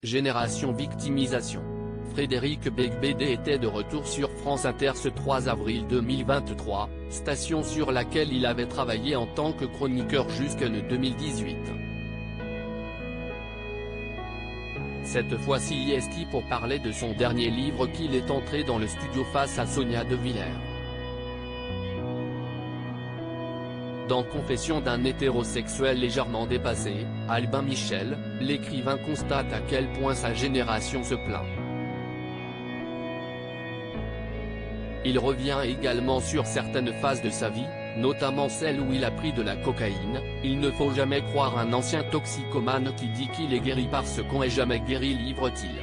Génération victimisation. Frédéric Beigbeder était de retour sur France Inter ce 3 avril 2023, station sur laquelle il avait travaillé en tant que chroniqueur jusqu'en 2018. Cette fois-ci IST pour parler de son dernier livre qu'il est entré dans le studio face à Sonia De Villers. Dans Confession d'un hétérosexuel légèrement dépassé, Albin Michel, l'écrivain constate à quel point sa génération se plaint. Il revient également sur certaines phases de sa vie, notamment celle où il a pris de la cocaïne. Il ne faut jamais croire un ancien toxicomane qui dit qu'il est guéri parce qu'on est jamais guéri, livre-t-il.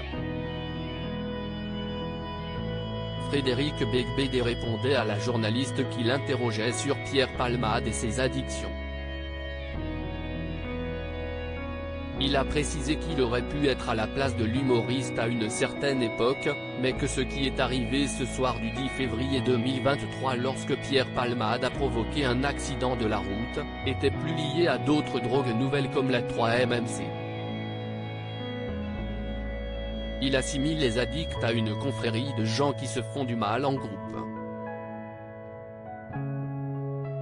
Frédéric Beigbeder répondait à la journaliste qui l'interrogeait sur Pierre Palmade et ses addictions. Il a précisé qu'il aurait pu être à la place de l'humoriste à une certaine époque, mais que ce qui est arrivé ce soir du 10 février 2023 lorsque Pierre Palmade a provoqué un accident de la route, était plus lié à d'autres drogues nouvelles comme la 3-MMC. Il assimile les addicts à une confrérie de gens qui se font du mal en groupe.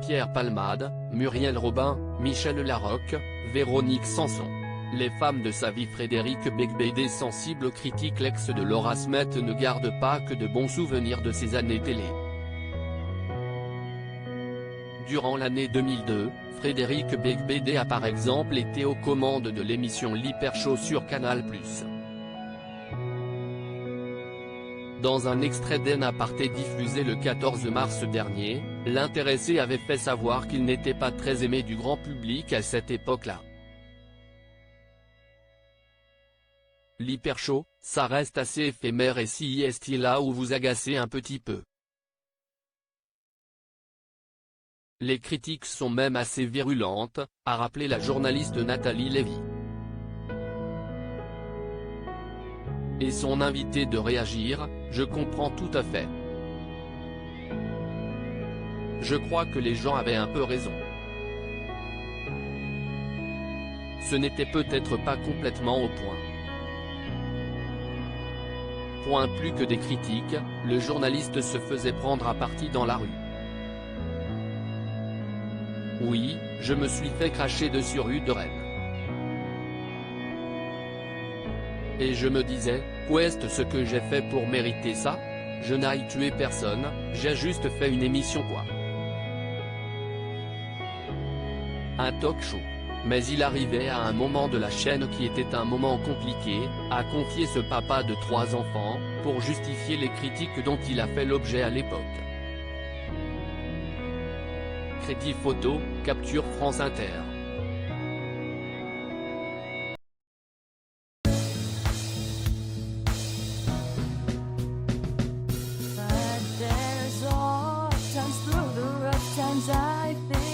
Pierre Palmade, Muriel Robin, Michel Larocque, Véronique Sanson. Les femmes de sa vie. Frédéric Beigbeder, sensible aux critiques. L'ex de Laura Smet ne garde pas que de bons souvenirs de ses années télé. Durant l'année 2002, Frédéric Beigbeder a par exemple été aux commandes de l'émission l'Hyper Show sur Canal+. Dans un extrait d'En Aparté diffusé le 14 mars dernier, l'intéressé avait fait savoir qu'il n'était pas très aimé du grand public à cette époque-là. L'Hyper Show, ça reste assez éphémère et si est là où vous agacez un petit peu. Les critiques sont même assez virulentes, a rappelé la journaliste Nathalie Lévy. Et son invité de réagir, je comprends tout à fait. Je crois que les gens avaient un peu raison. Ce n'était peut-être pas complètement au point. Plus que des critiques, le journaliste se faisait prendre à partie dans la rue. Oui, je me suis fait cracher dessus rue de Rennes. Et je me disais, qu'est-ce ce que j'ai fait pour mériter ça? Je n'ai tué personne, j'ai juste fait une émission quoi. Un talk show. Mais il arrivait à un moment de la chaîne qui était un moment compliqué, a confié ce papa de 3 enfants, pour justifier les critiques dont il a fait l'objet à l'époque. Crédit photo, capture France Inter. But there's all times through the rough times I think